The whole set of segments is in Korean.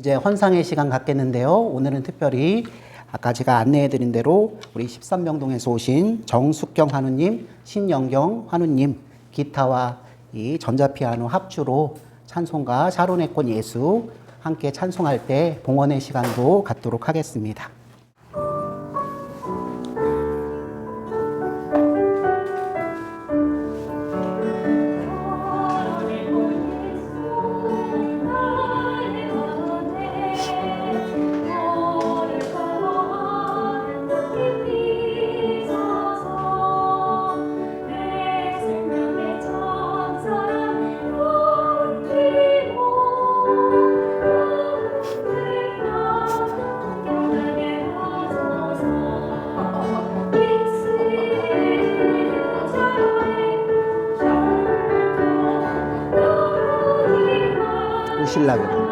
이제 헌상의 시간 갖겠는데요. 오늘은 특별히 아까 제가 안내해드린 대로 우리 13명동에서 오신 정숙경 환우님, 신영경 환우님, 기타와 이 전자피아노 합주로 찬송가 샤론의 꽃 예수 함께 찬송할 때 봉헌의 시간도 갖도록 하겠습니다. 우실라고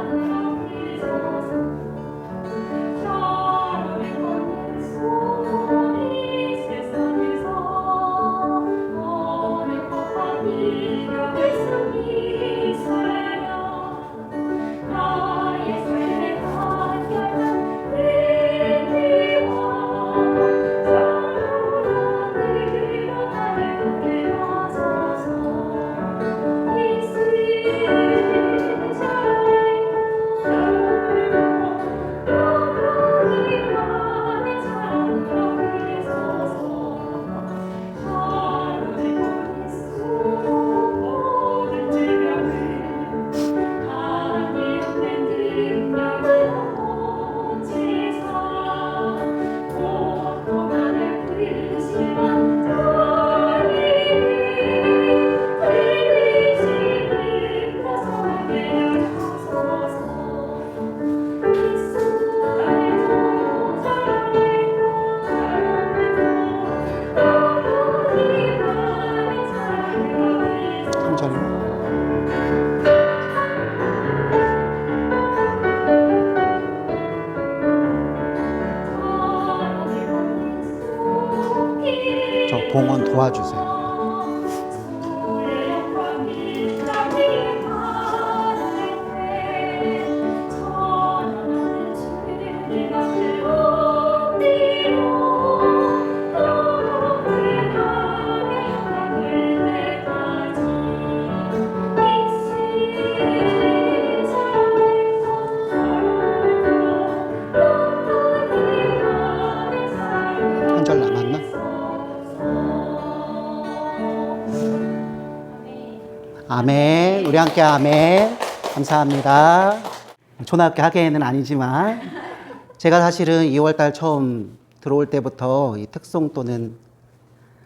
저 봉헌 도와주세요. 한 절 남았나? 아멘. 우리 함께 아멘. 감사합니다. 초등학교 학예회는 아니지만 제가 사실은 2월달 처음 들어올 때부터 이 특송 또는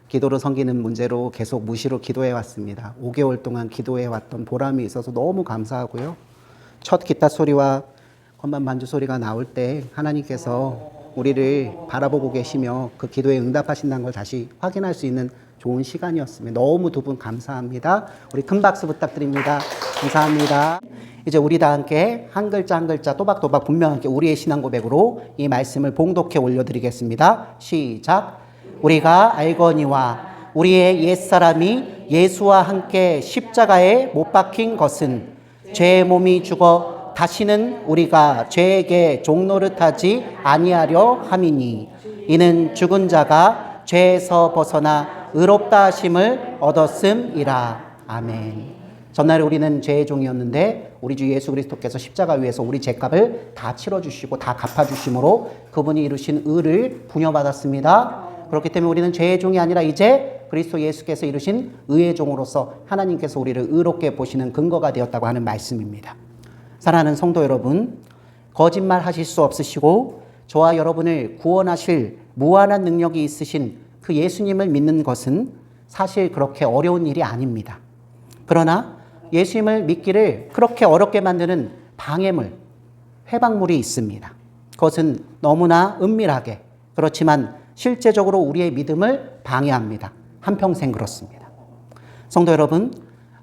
기도로 섬기는 문제로 계속 무시로 기도해 왔습니다. 5개월 동안 기도해 왔던 보람이 있어서 너무 감사하고요. 첫 기타 소리와 건반 반주 소리가 나올 때 하나님께서 우리를 바라보고 계시며 그 기도에 응답하신다는 걸 다시 확인할 수 있는 좋은 시간이었습니다. 너무 두 분 감사합니다. 우리 큰 박수 부탁드립니다. 감사합니다. 이제 우리 다 함께 한 글자 한 글자 또박또박 분명하게 우리의 신앙 고백으로 이 말씀을 봉독해 올려드리겠습니다. 시작. 우리가 알거니와 우리의 옛사람이 예수와 함께 십자가에 못 박힌 것은 죄의 몸이 죽어 다시는 우리가 죄에게 종노릇하지 아니하려 함이니 이는 죽은 자가 죄에서 벗어나 의롭다 하심을 얻었음이라. 아멘. 전날에 우리는 죄의 종이었는데 우리 주 예수 그리스도께서 십자가 위에서 우리 죄값을 다 치러주시고 다 갚아주심으로 그분이 이루신 의를 부여받았습니다. 그렇기 때문에 우리는 죄의 종이 아니라 이제 그리스도 예수께서 이루신 의의 종으로서 하나님께서 우리를 의롭게 보시는 근거가 되었다고 하는 말씀입니다. 사랑하는 성도 여러분, 거짓말 하실 수 없으시고 저와 여러분을 구원하실 무한한 능력이 있으신 그 예수님을 믿는 것은 사실 그렇게 어려운 일이 아닙니다. 그러나 예수님을 믿기를 그렇게 어렵게 만드는 방해물, 회방물이 있습니다. 그것은 너무나 은밀하게, 그렇지만 실제적으로 우리의 믿음을 방해합니다. 한평생 그렇습니다. 성도 여러분,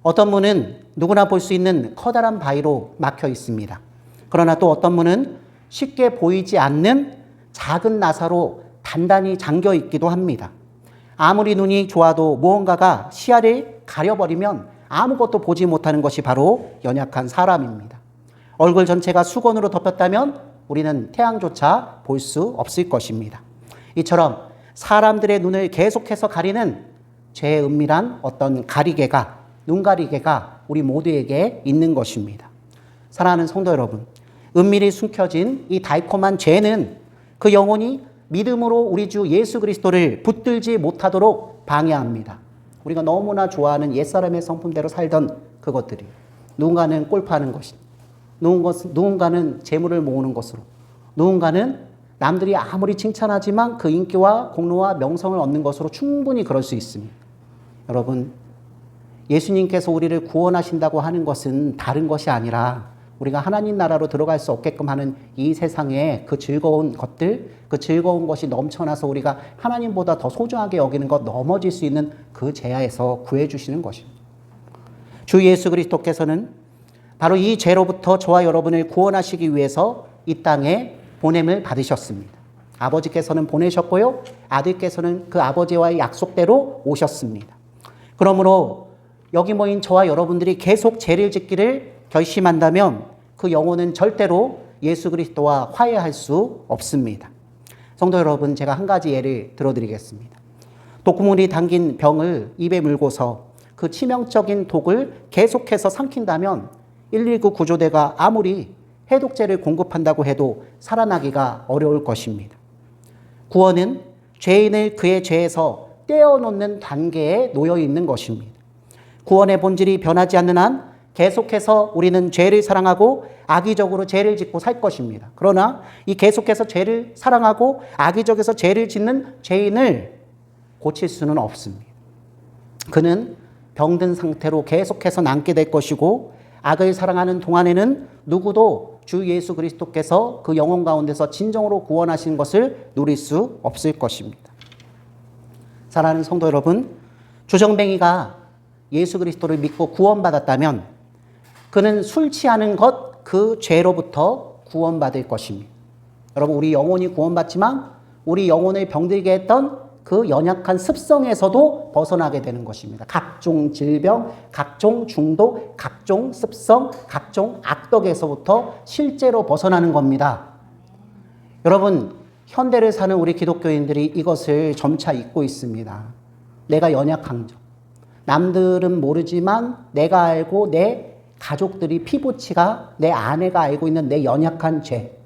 어떤 문은 누구나 볼 수 있는 커다란 바위로 막혀 있습니다. 그러나 또 어떤 문은 쉽게 보이지 않는 작은 나사로 단단히 잠겨 있기도 합니다. 아무리 눈이 좋아도 무언가가 시야를 가려버리면 아무것도 보지 못하는 것이 바로 연약한 사람입니다. 얼굴 전체가 수건으로 덮였다면 우리는 태양조차 볼 수 없을 것입니다. 이처럼 사람들의 눈을 계속해서 가리는 죄의 은밀한 어떤 가리개가, 눈가리개가 우리 모두에게 있는 것입니다. 사랑하는 성도 여러분, 은밀히 숨겨진 이 달콤한 죄는 그 영혼이 믿음으로 우리 주 예수 그리스도를 붙들지 못하도록 방해합니다. 우리가 너무나 좋아하는 옛사람의 성품대로 살던 그것들이, 누군가는 골프하는 것이, 누군가는 재물을 모으는 것으로, 누군가는 남들이 아무리 칭찬하지만 그 인기와 공로와 명성을 얻는 것으로 충분히 그럴 수 있습니다. 여러분, 예수님께서 우리를 구원하신다고 하는 것은 다른 것이 아니라 우리가 하나님 나라로 들어갈 수 없게끔 하는 이 세상에 그 즐거운 것들, 그 즐거운 것이 넘쳐나서 우리가 하나님보다 더 소중하게 여기는 것, 넘어질 수 있는 그 죄에서 구해주시는 것입니다. 주 예수 그리스도께서는 바로 이 죄로부터 저와 여러분을 구원하시기 위해서 이 땅에 보냄을 받으셨습니다. 아버지께서는 보내셨고요, 아들께서는 그 아버지와의 약속대로 오셨습니다. 그러므로 여기 모인 저와 여러분들이 계속 죄를 짓기를 결심한다면 그 영혼은 절대로 예수 그리스도와 화해할 수 없습니다. 성도 여러분, 제가 한 가지 예를 들어드리겠습니다. 독구물이 담긴 병을 입에 물고서 그 치명적인 독을 계속해서 삼킨다면 119 구조대가 아무리 해독제를 공급한다고 해도 살아나기가 어려울 것입니다. 구원은 죄인을 그의 죄에서 떼어놓는 단계에 놓여 있는 것입니다. 구원의 본질이 변하지 않는 한 계속해서 우리는 죄를 사랑하고 악의적으로 죄를 짓고 살 것입니다. 그러나 이 계속해서 죄를 사랑하고 악의적에서 죄를 짓는 죄인을 고칠 수는 없습니다. 그는 병든 상태로 계속해서 남게 될 것이고, 악을 사랑하는 동안에는 누구도 주 예수 그리스도께서 그 영혼 가운데서 진정으로 구원하신 것을 누릴 수 없을 것입니다. 사랑하는 성도 여러분, 주정뱅이가 예수 그리스도를 믿고 구원받았다면 그는 술 취하는 것, 그 죄로부터 구원받을 것입니다. 여러분, 우리 영혼이 구원받지만 우리 영혼을 병들게 했던 그 연약한 습성에서도 벗어나게 되는 것입니다. 각종 질병, 각종 중독, 각종 습성, 각종 악덕에서부터 실제로 벗어나는 겁니다. 여러분, 현대를 사는 우리 기독교인들이 이것을 점차 잊고 있습니다. 내가 연약한 점. 남들은 모르지만 내가 알고 내 가족들이 피부치가 내 아내가 알고 있는 내 연약한 죄.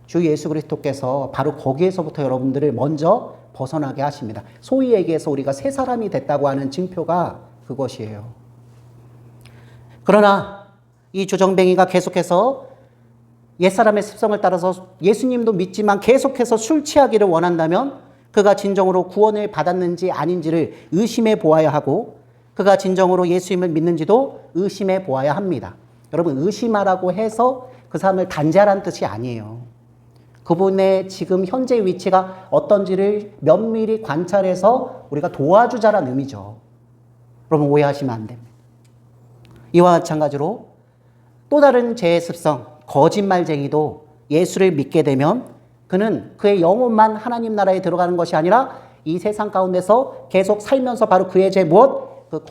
주 예수 그리스도께서 바로 거기에서부터 여러분들을 먼저 벗어나게 하십니다. 소위 얘기해서 우리가 새 사람이 됐다고 하는 징표가 그것이에요. 그러나 이 주정뱅이가 계속해서 옛사람의 습성을 따라서 예수님도 믿지만 계속해서 술 취하기를 원한다면 그가 진정으로 구원을 받았는지 아닌지를 의심해 보아야 하고, 그가 진정으로 예수님을 믿는지도 의심해 보아야 합니다. 여러분, 의심하라고 해서 그 사람을 단죄하라는 뜻이 아니에요. 그분의 지금 현재 위치가 어떤지를 면밀히 관찰해서 우리가 도와주자라는 의미죠. 여러분, 오해하시면 안 됩니다. 이와 마찬가지로 또 다른 죄의 습성, 거짓말쟁이도 예수를 믿게 되면 그는 그의 영혼만 하나님 나라에 들어가는 것이 아니라 이 세상 가운데서 계속 살면서 바로 그의 죄 무엇? 그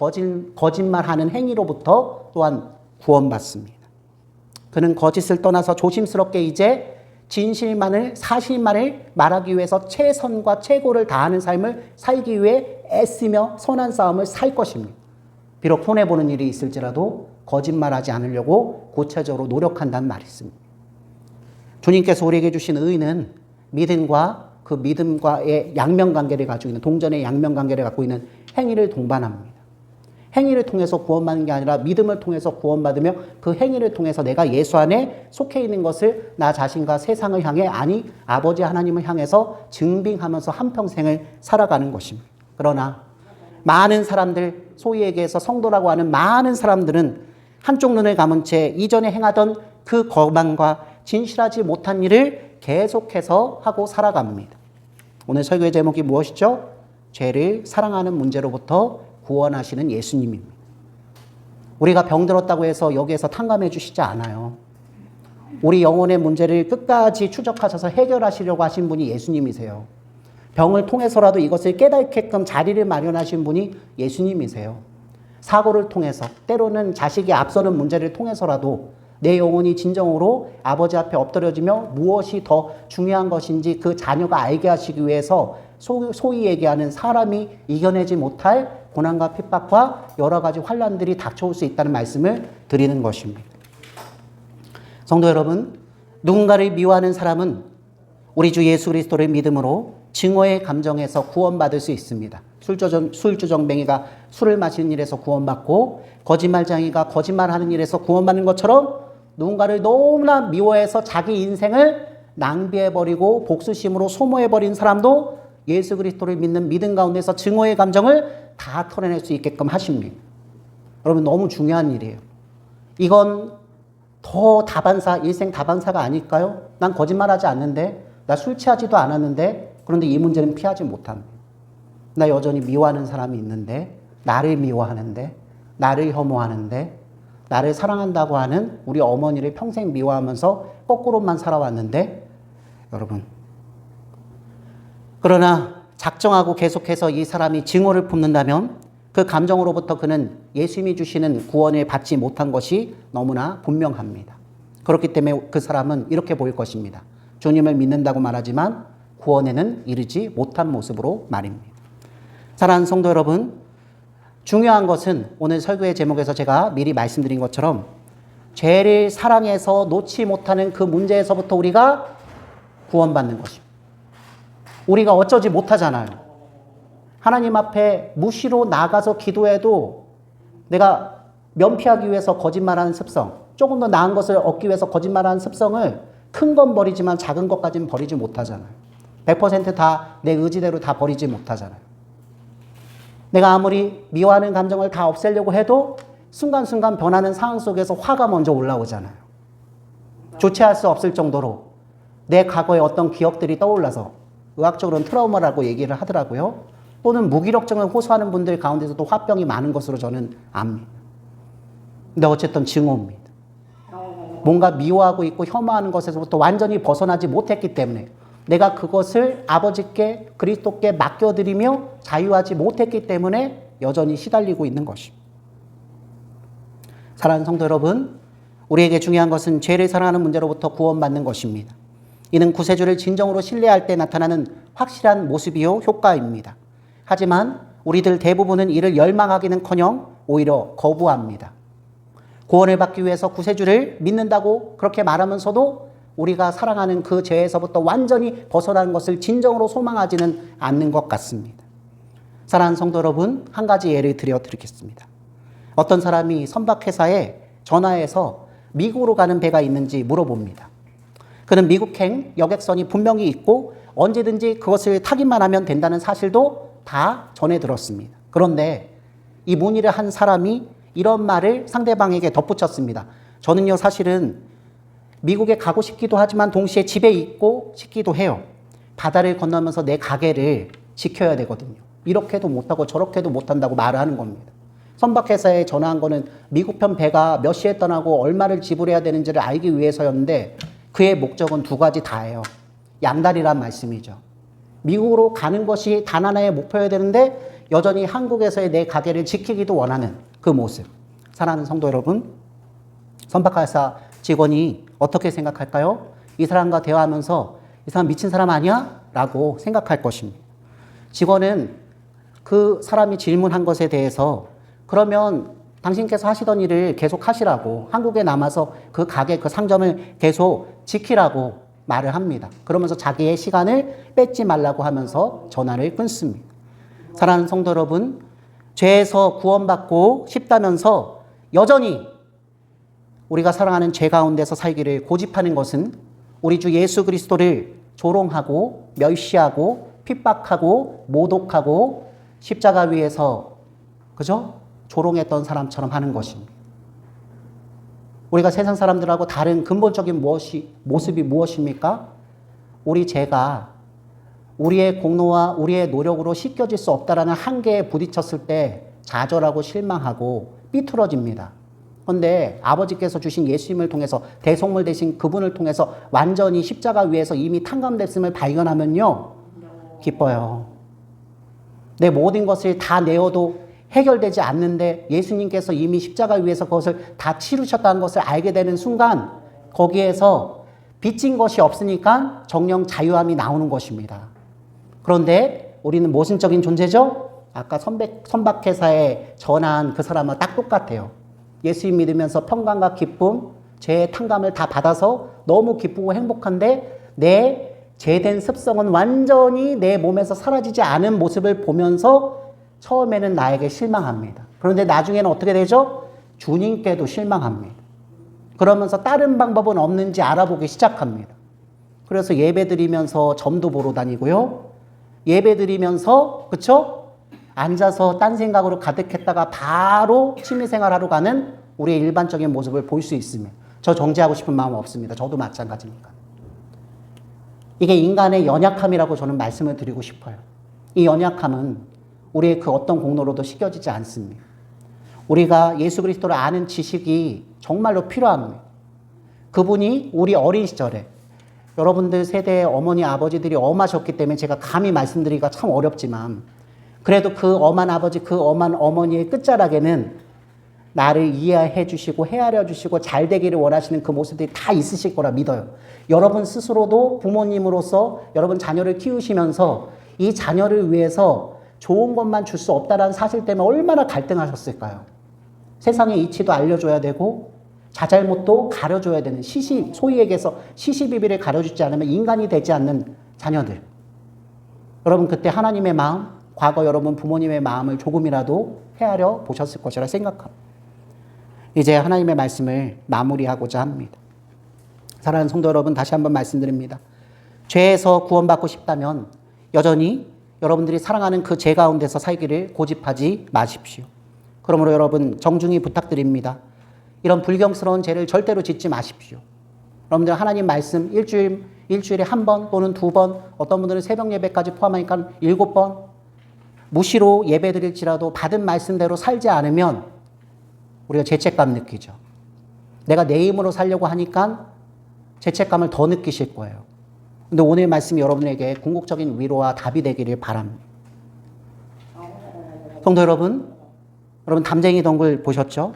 거짓말하는 행위로부터 또한 구원받습니다. 그는 거짓을 떠나서 조심스럽게 이제 진실만을, 사실만을 말하기 위해서 최선과 최고를 다하는 삶을 살기 위해 애쓰며 선한 싸움을 살 것입니다. 비록 손해보는 일이 있을지라도 거짓말하지 않으려고 구체적으로 노력한다는 말이 있습니다. 주님께서 우리에게 주신 의는 믿음과 그 믿음과의 양면관계를 가지고 있는, 동전의 양면관계를 갖고 있는 행위를 동반합니다. 행위를 통해서 구원받는 게 아니라 믿음을 통해서 구원받으며 그 행위를 통해서 내가 예수 안에 속해 있는 것을 나 자신과 세상을 향해, 아니 아버지 하나님을 향해서 증빙하면서 한평생을 살아가는 것입니다. 그러나 많은 사람들, 소위 얘기해서 성도라고 하는 많은 사람들은 한쪽 눈을 감은 채 이전에 행하던 그 거만과 진실하지 못한 일을 계속해서 하고 살아갑니다. 오늘 설교의 제목이 무엇이죠? 죄를 사랑하는 문제로부터 구원하시는 예수님입니다. 우리가 병들었다고 해서 여기에서 탕감해 주시지 않아요. 우리 영혼의 문제를 끝까지 추적하셔서 해결하시려고 하신 분이 예수님이세요. 병을 통해서라도 이것을 깨닫게끔 자리를 마련하신 분이 예수님이세요. 사고를 통해서, 때로는 자식이 앞서는 문제를 통해서라도 내 영혼이 진정으로 아버지 앞에 엎드려지며 무엇이 더 중요한 것인지 그 자녀가 알게 하시기 위해서 소위 얘기하는 사람이 이겨내지 못할 고난과 핍박과 여러 가지 환난들이 닥쳐올 수 있다는 말씀을 드리는 것입니다. 성도 여러분, 누군가를 미워하는 사람은 우리 주 예수 그리스도를 믿음으로 증오의 감정에서 구원받을 수 있습니다. 술주정뱅이가 술을 마시는 일에서 구원받고 거짓말쟁이가 거짓말하는 일에서 구원받는 것처럼 누군가를 너무나 미워해서 자기 인생을 낭비해버리고 복수심으로 소모해버린 사람도 예수 그리스도를 믿는 믿음 가운데서 증오의 감정을 다 털어낼 수 있게끔 하십니다. 여러분, 너무 중요한 일이에요. 이건 더 다반사, 일생 다반사가 아닐까요? 난 거짓말하지 않는데, 나 술 취하지도 않았는데, 그런데 이 문제는 피하지 못합니다. 나 여전히 미워하는 사람이 있는데, 나를 미워하는데, 나를 혐오하는데, 나를 사랑한다고 하는 우리 어머니를 평생 미워하면서 거꾸로만 살아왔는데, 여러분, 그러나 작정하고 계속해서 이 사람이 증오를 품는다면 그 감정으로부터 그는 예수님이 주시는 구원을 받지 못한 것이 너무나 분명합니다. 그렇기 때문에 그 사람은 이렇게 보일 것입니다. 주님을 믿는다고 말하지만 구원에는 이르지 못한 모습으로 말입니다. 사랑하는 성도 여러분, 중요한 것은 오늘 설교의 제목에서 제가 미리 말씀드린 것처럼 죄를 사랑해서 놓지 못하는 그 문제에서부터 우리가 구원받는 것입니다. 우리가 어쩌지 못하잖아요. 하나님 앞에 무시로 나가서 기도해도 내가 면피하기 위해서 거짓말하는 습성, 조금 더 나은 것을 얻기 위해서 거짓말하는 습성을 큰 건 버리지만 작은 것까지는 버리지 못하잖아요. 100% 다 내 의지대로 다 버리지 못하잖아요. 내가 아무리 미워하는 감정을 다 없애려고 해도 순간순간 변하는 상황 속에서 화가 먼저 올라오잖아요. 조치할 수 없을 정도로 내 과거의 어떤 기억들이 떠올라서 의학적으로는 트라우마라고 얘기를 하더라고요. 또는 무기력증을 호소하는 분들 가운데서도 화병이 많은 것으로 저는 압니다. 근데 어쨌든 증오입니다. 뭔가 미워하고 있고 혐오하는 것에서부터 완전히 벗어나지 못했기 때문에 내가 그것을 아버지께 그리스도께 맡겨드리며 자유하지 못했기 때문에 여전히 시달리고 있는 것입니다. 사랑하는 성도 여러분, 우리에게 중요한 것은 죄를 사랑하는 문제로부터 구원받는 것입니다. 이는 구세주를 진정으로 신뢰할 때 나타나는 확실한 모습이요 효과입니다. 하지만 우리들 대부분은 이를 열망하기는커녕 오히려 거부합니다. 구원을 받기 위해서 구세주를 믿는다고 그렇게 말하면서도 우리가 사랑하는 그 죄에서부터 완전히 벗어나는 것을 진정으로 소망하지는 않는 것 같습니다. 사랑하는 성도 여러분, 한 가지 예를 드리겠습니다. 어떤 사람이 선박회사에 전화해서 미국으로 가는 배가 있는지 물어봅니다. 그는 미국행 여객선이 분명히 있고 언제든지 그것을 타기만 하면 된다는 사실도 다 전해 들었습니다. 그런데 이 문의를 한 사람이 이런 말을 상대방에게 덧붙였습니다. 저는요, 사실은 미국에 가고 싶기도 하지만 동시에 집에 있고 싶기도 해요. 바다를 건너면서 내 가게를 지켜야 되거든요. 이렇게도 못하고 저렇게도 못한다고 말을 하는 겁니다. 선박회사에 전화한 거는 미국 편 배가 몇 시에 떠나고 얼마를 지불해야 되는지를 알기 위해서였는데 그의 목적은 두 가지 다예요. 양다리란 말씀이죠. 미국으로 가는 것이 단 하나의 목표여야 되는데 여전히 한국에서의 내 가게를 지키기도 원하는 그 모습. 사랑하는 성도 여러분, 선박회사 직원이 어떻게 생각할까요? 이 사람과 대화하면서 이 사람 미친 사람 아니야? 라고 생각할 것입니다. 직원은 그 사람이 질문한 것에 대해서 그러면 당신께서 하시던 일을 계속 하시라고, 한국에 남아서 그 가게, 그 상점을 계속 지키라고 말을 합니다. 그러면서 자기의 시간을 뺏지 말라고 하면서 전화를 끊습니다. 사랑하는 성도 여러분, 죄에서 구원받고 싶다면서 여전히 우리가 사랑하는 죄 가운데서 살기를 고집하는 것은 우리 주 예수 그리스도를 조롱하고 멸시하고 핍박하고 모독하고 십자가 위에서 그죠? 조롱했던 사람처럼 하는 것입니다. 우리가 세상 사람들하고 다른 근본적인 모습이 무엇입니까? 우리 죄가 우리의 공로와 우리의 노력으로 씻겨질 수 없다라는 한계에 부딪혔을 때 좌절하고 실망하고 삐뚤어집니다. 그런데 아버지께서 주신 예수님을 통해서 대속물 되신 그분을 통해서 완전히 십자가 위에서 이미 탕감됐음을 발견하면요, 기뻐요. 내 모든 것을 다 내어도 해결되지 않는데 예수님께서 이미 십자가 위에서 그것을 다 치르셨다는 것을 알게 되는 순간 거기에서 빚진 것이 없으니까 정령 자유함이 나오는 것입니다. 그런데 우리는 모순적인 존재죠? 아까 선박회사에 전한 그 사람은 딱 똑같아요. 예수님 믿으면서 평강과 기쁨, 죄의 탕감을 다 받아서 너무 기쁘고 행복한데 내 죄된 습성은 완전히 내 몸에서 사라지지 않은 모습을 보면서 처음에는 나에게 실망합니다. 그런데 나중에는 어떻게 되죠? 주님께도 실망합니다. 그러면서 다른 방법은 없는지 알아보기 시작합니다. 그래서 예배 드리면서 점도 보러 다니고요. 예배 드리면서 그쵸? 앉아서 딴 생각으로 가득했다가 바로 취미생활하러 가는 우리의 일반적인 모습을 볼 수 있습니다. 저 정죄하고 싶은 마음 없습니다. 저도 마찬가지니까. 이게 인간의 연약함이라고 저는 말씀을 드리고 싶어요. 이 연약함은 우리의 그 어떤 공로로도 식혀지지 않습니다. 우리가 예수 그리스도를 아는 지식이 정말로 필요합니다. 그분이 우리 어린 시절에 여러분들 세대의 어머니 아버지들이 엄하셨기 때문에 제가 감히 말씀드리기가 참 어렵지만 그래도 그 엄한 아버지 그 엄한 어머니의 끝자락에는 나를 이해해 주시고 헤아려 주시고 잘 되기를 원하시는 그 모습들이 다 있으실 거라 믿어요. 여러분 스스로도 부모님으로서 여러분 자녀를 키우시면서 이 자녀를 위해서 좋은 것만 줄 수 없다는 사실 때문에 얼마나 갈등하셨을까요? 세상의 이치도 알려줘야 되고 자잘못도 가려줘야 되는 소위 얘기해서 시시비비를 가려주지 않으면 인간이 되지 않는 자녀들. 여러분 그때 하나님의 마음, 과거 여러분 부모님의 마음을 조금이라도 헤아려 보셨을 것이라 생각합니다. 이제 하나님의 말씀을 마무리하고자 합니다. 사랑하는 성도 여러분, 다시 한번 말씀드립니다. 죄에서 구원받고 싶다면 여전히 여러분들이 사랑하는 그 죄 가운데서 살기를 고집하지 마십시오. 그러므로 여러분 정중히 부탁드립니다. 이런 불경스러운 죄를 절대로 짓지 마십시오. 여러분들 하나님 말씀 일주일에 한 번 또는 두 번, 어떤 분들은 새벽 예배까지 포함하니까 7번 무시로 예배 드릴지라도 받은 말씀대로 살지 않으면 우리가 죄책감 느끼죠. 내가 내 힘으로 살려고 하니까 죄책감을 더 느끼실 거예요. 근데 오늘 말씀이 여러분에게 궁극적인 위로와 답이 되기를 바랍니다. 성도 여러분 담쟁이 덩굴 보셨죠?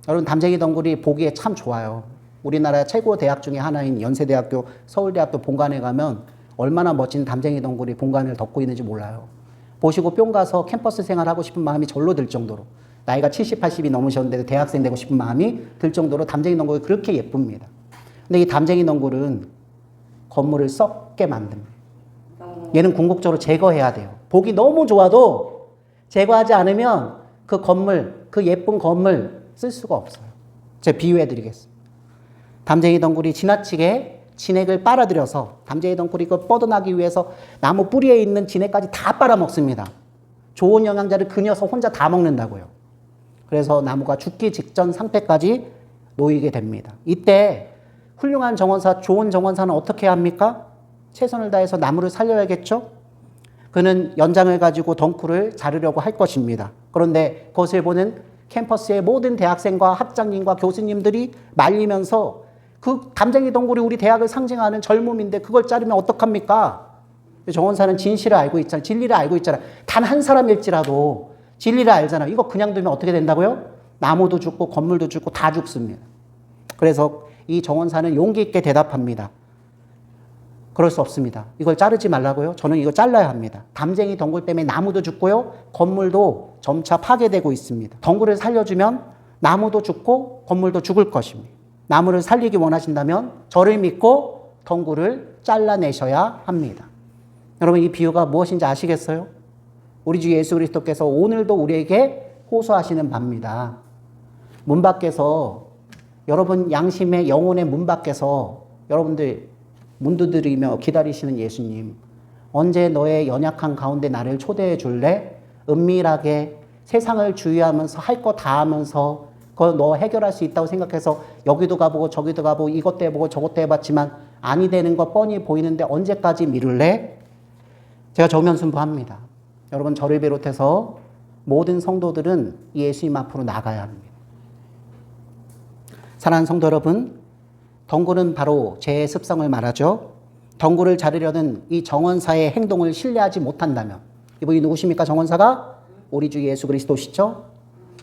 여러분 담쟁이 덩굴이 보기에 참 좋아요. 우리나라 최고 대학 중에 하나인 연세대학교, 서울대학교 본관에 가면 얼마나 멋진 담쟁이 덩굴이 본관을 덮고 있는지 몰라요. 보시고 뿅 가서 캠퍼스 생활하고 싶은 마음이 절로 들 정도로 나이가 70, 80이 넘으셨는데도 대학생 되고 싶은 마음이 들 정도로 담쟁이 덩굴이 그렇게 예쁩니다. 근데 이 담쟁이 덩굴은 건물을 썩게 만듭니다. 얘는 궁극적으로 제거해야 돼요. 보기 너무 좋아도 제거하지 않으면 그 건물, 그 예쁜 건물 쓸 수가 없어요. 제가 비유해 드리겠습니다. 담쟁이 덩굴이 지나치게 진액을 빨아들여서 담쟁이 덩굴이 그 뻗어나기 위해서 나무 뿌리에 있는 진액까지 다 빨아먹습니다. 좋은 영양제를 그 녀석 혼자 다 먹는다고요. 그래서 나무가 죽기 직전 상태까지 놓이게 됩니다. 이때 훌륭한 정원사, 좋은 정원사는 어떻게 합니까? 최선을 다해서 나무를 살려야겠죠? 그는 연장을 가지고 덩굴을 자르려고 할 것입니다. 그런데 그것을 보는 캠퍼스의 모든 대학생과 학장님과 교수님들이 말리면서 그 담쟁이 덩굴이 우리 대학을 상징하는 젊음인데 그걸 자르면 어떡합니까? 정원사는 진실을 알고 있잖아요. 진리를 알고 있잖아요. 단 한 사람일지라도 진리를 알잖아요. 이거 그냥 두면 어떻게 된다고요? 나무도 죽고 건물도 죽고 다 죽습니다. 그래서 이 정원사는 용기 있게 대답합니다. 그럴 수 없습니다. 이걸 자르지 말라고요? 저는 이거 잘라야 합니다. 담쟁이 덩굴 때문에 나무도 죽고요. 건물도 점차 파괴되고 있습니다. 덩굴을 살려주면 나무도 죽고 건물도 죽을 것입니다. 나무를 살리기 원하신다면 저를 믿고 덩굴을 잘라내셔야 합니다. 여러분 이 비유가 무엇인지 아시겠어요? 우리 주 예수 그리스도께서 오늘도 우리에게 호소하시는 바입니다. 문 밖에서 여러분 양심의 영혼의 문 밖에서 여러분들 문 두드리며 기다리시는 예수님, 언제 너의 연약한 가운데 나를 초대해 줄래? 은밀하게 세상을 주의하면서 할 거 다 하면서 그거 너 해결할 수 있다고 생각해서 여기도 가보고 저기도 가보고 이것도 해보고 저것도 해봤지만 아니 되는 거 뻔히 보이는데 언제까지 미룰래? 제가 정면승부합니다. 여러분 저를 비롯해서 모든 성도들은 예수님 앞으로 나가야 합니다. 사랑하는 성도 여러분, 덩굴은 바로 죄의 습성을 말하죠. 덩굴을 자르려는 이 정원사의 행동을 신뢰하지 못한다면, 이분이 누구십니까? 정원사가? 우리 주 예수 그리스도시죠?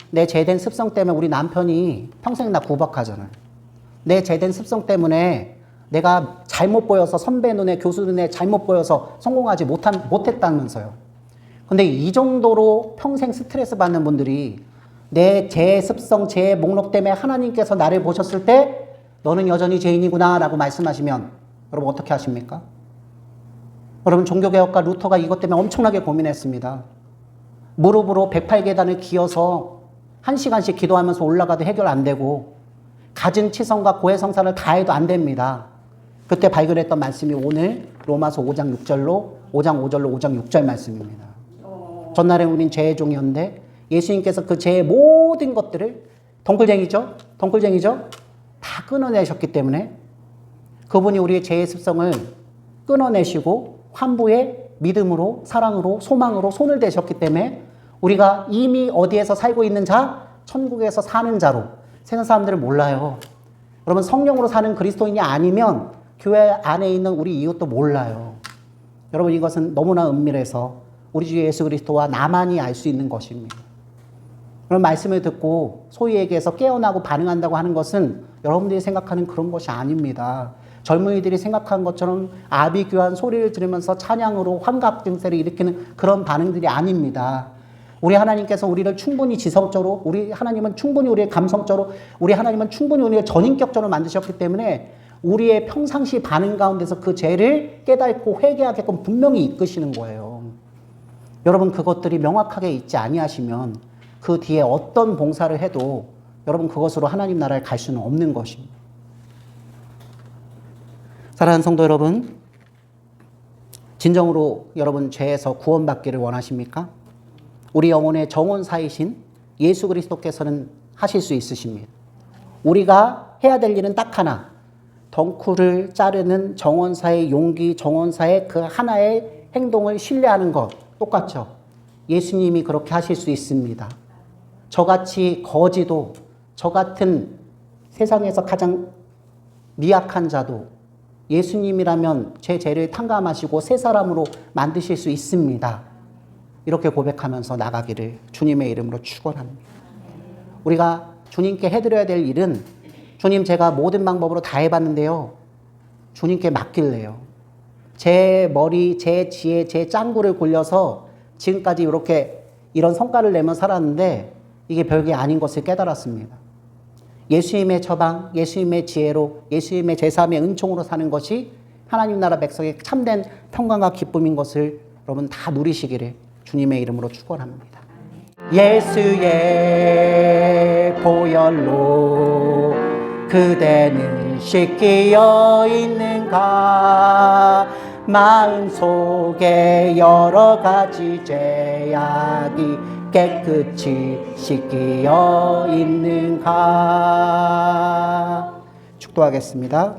내 죄된 습성 때문에 우리 남편이 평생 나 구박하잖아요. 내 죄된 습성 때문에 내가 잘못 보여서 선배 눈에 교수 눈에 잘못 보여서 성공하지 못했다면서요. 근데 이 정도로 평생 스트레스 받는 분들이 내 죄 습성, 죄 목록 때문에 하나님께서 나를 보셨을 때 너는 여전히 죄인이구나 라고 말씀하시면 여러분 어떻게 하십니까? 여러분 종교개혁가 루터가 이것 때문에 엄청나게 고민했습니다. 무릎으로 108계단을 기어서 1시간씩 기도하면서 올라가도 해결 안 되고 갖은 치성과 고해성사를 다 해도 안 됩니다. 그때 발견했던 말씀이 오늘 로마서 5장 6절로 5장 5절로 5장 6절 말씀입니다. 전날에 우린 죄의 종이었는데 예수님께서 그 죄의 모든 것들을 덩굴쟁이죠? 다 끊어내셨기 때문에 그분이 우리의 죄의 습성을 끊어내시고 환부의 믿음으로 사랑으로 소망으로 손을 대셨기 때문에 우리가 이미 어디에서 살고 있는 자? 천국에서 사는 자로. 세상 사람들은 몰라요. 여러분 성령으로 사는 그리스도인이 아니면 교회 안에 있는 우리 이웃도 몰라요. 여러분 이것은 너무나 은밀해서 우리 주 예수 그리스도와 나만이 알 수 있는 것입니다. 그런 말씀을 듣고 소위 얘기해서 깨어나고 반응한다고 하는 것은 여러분들이 생각하는 그런 것이 아닙니다. 젊은이들이 생각한 것처럼 아비규환 소리를 들으면서 찬양으로 환각 증세를 일으키는 그런 반응들이 아닙니다. 우리 하나님께서 우리를 충분히 지성적으로, 우리 하나님은 충분히 우리의 감성적으로, 우리 하나님은 충분히 우리를 전인격적으로 만드셨기 때문에 우리의 평상시 반응 가운데서 그 죄를 깨닫고 회개하게끔 분명히 이끄시는 거예요. 여러분 그것들이 명확하게 있지 아니하시면 그 뒤에 어떤 봉사를 해도 여러분 그것으로 하나님 나라에 갈 수는 없는 것입니다. 사랑하는 성도 여러분, 진정으로 여러분 죄에서 구원받기를 원하십니까? 우리 영혼의 정원사이신 예수 그리스도께서는 하실 수 있으십니다. 우리가 해야 될 일은 딱 하나, 덩쿨을 자르는 정원사의 용기, 정원사의 그 하나의 행동을 신뢰하는 것 똑같죠. 예수님이 그렇게 하실 수 있습니다. 저같이 거지도, 저 같은 세상에서 가장 미약한 자도 예수님이라면 제 죄를 탕감하시고 새 사람으로 만드실 수 있습니다. 이렇게 고백하면서 나가기를 주님의 이름으로 축원합니다. 우리가 주님께 해드려야 될 일은 주님 제가 모든 방법으로 다 해봤는데요. 주님께 맡길래요. 제 머리, 제 지혜, 제 짱구를 굴려서 지금까지 이렇게 이런 성과를 내며 살았는데 이게 별게 아닌 것을 깨달았습니다. 예수님의 처방, 예수님의 지혜로, 예수님의 제사함의 은총으로 사는 것이 하나님 나라 백성의 참된 평강과 기쁨인 것을 여러분 다 누리시기를 주님의 이름으로 축원합니다. 예수의 보혈로 그대는 씻기어 있는가? 마음 속에 여러 가지 죄악이 깨끗이 씻기어 있는가? 축도하겠습니다.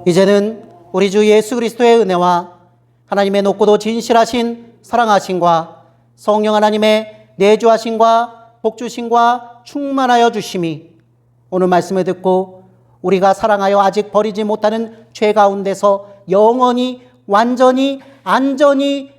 이제는 우리 주 예수 그리스도의 은혜와 하나님의 높고도 진실하신 사랑하심과 성령 하나님의 내주하심과 복주심과 충만하여 주심이 오늘 말씀을 듣고 우리가 사랑하여 아직 버리지 못하는 죄 가운데서 영원히 완전히 안전히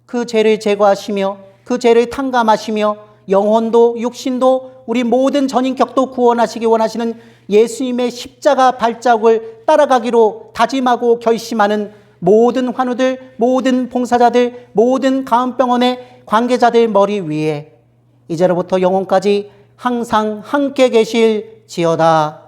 그 죄를 제거하시며 그 죄를 탕감하시며 영혼도 육신도 우리 모든 전인격도 구원하시기 원하시는 예수님의 십자가 발자국을 따라가기로 다짐하고 결심하는 모든 환우들, 모든 봉사자들, 모든 가음병원의 관계자들 머리 위에 이제로부터 영혼까지 항상 함께 계실지어다.